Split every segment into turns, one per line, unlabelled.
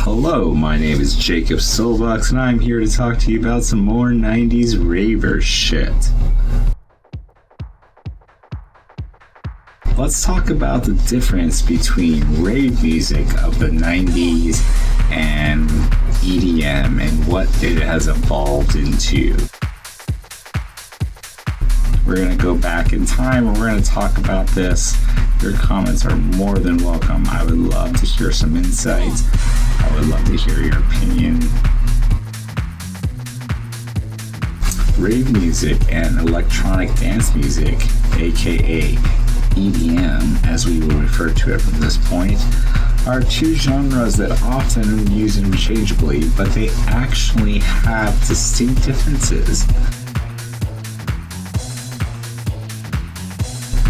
Hello, my name is Jacob Solbox, and I'm here to talk to you about some more 90s raver shit. Let's talk about the difference between rave music of the 90s and EDM and what it has evolved into. We're going to go back in time and we're going to talk about this. Your comments are more than welcome. I would love to hear some insights. I would love to hear your opinion. Rave music and electronic dance music, aka EDM, as we will refer to it from this point, are two genres that often are used interchangeably, but they actually have distinct differences.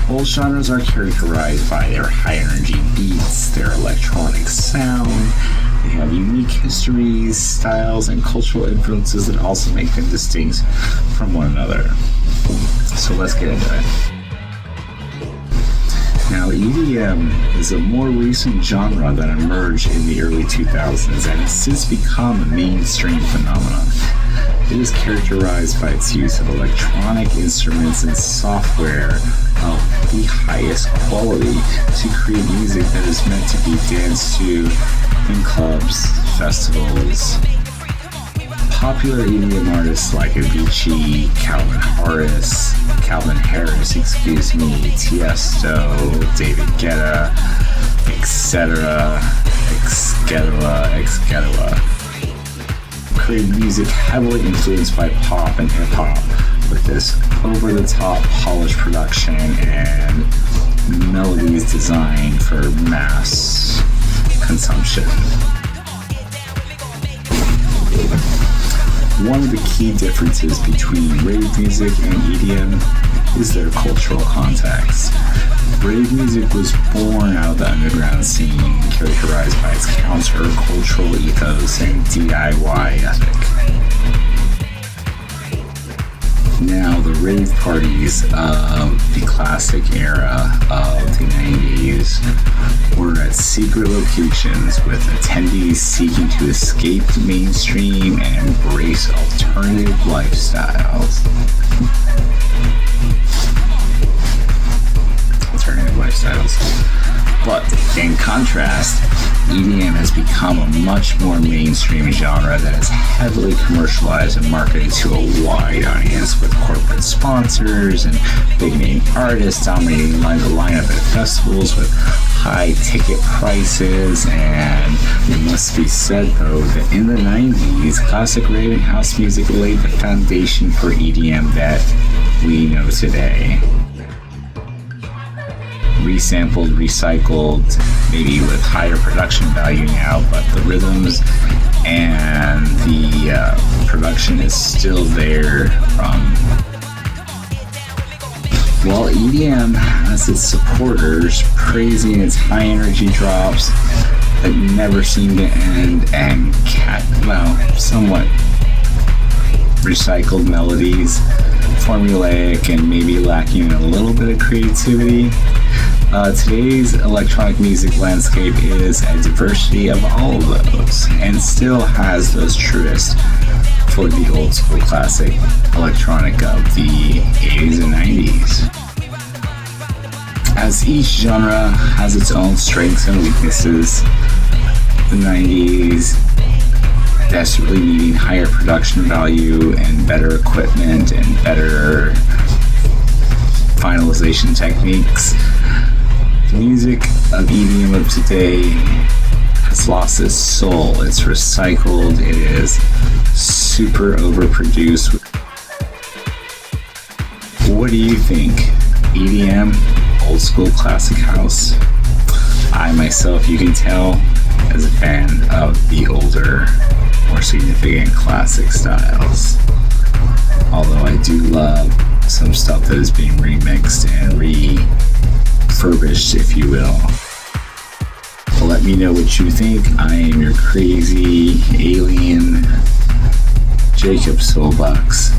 Both genres are characterized by their high-energy beats, their electronic sound. They have unique histories, styles, and cultural influences that also make them distinct from one another. So let's get into it. Now, EDM is a more recent genre that emerged in the early 2000s and has since become a mainstream phenomenon. It is characterized by its use of electronic instruments and software of the highest quality to create music that is meant to be danced to in clubs, festivals. Popular EDM artists like Avicii, Calvin Harris, Tiesto, David Guetta, etc., create music heavily influenced by pop and hip-hop with this over-the-top polished production and melodies designed for mass consumption. One of the key differences between rave music and EDM is their cultural context. Rave music was born out of the underground scene, characterized by its counter-cultural ethos and DIY ethic. Now, the rave parties of the classic era of the 90s were at secret locations with attendees seeking to escape the mainstream and embrace alternative lifestyles. But in contrast, EDM has become a much more mainstream genre that is heavily commercialized and marketed to a wide audience, with corporate sponsors and big name artists dominating the lineup at festivals with high ticket prices. And it must be said though that in the 90s, classic rave and house music laid the foundation for EDM that we know today. Resampled, recycled, maybe with higher production value now, but the rhythms and the production is still there from. While EDM has its supporters praising its high energy drops that never seem to end and somewhat recycled melodies, formulaic and maybe lacking a little bit of creativity. Today's electronic music landscape is a diversity of all of those and still has those truest for the old school classic electronic of the 80s and 90s. As each genre has its own strengths and weaknesses, the 90s desperately needing higher production value and better equipment and better finalization techniques. The music of EDM of today has lost its soul. It's recycled. It is super overproduced. What do you think? EDM, old school classic house? I myself, you can tell, as a fan of the older, more significant classic styles. Although I do love some stuff that is being remixed and refurbished, if you will. But let me know what you think. I am your crazy alien Jacob Solbox.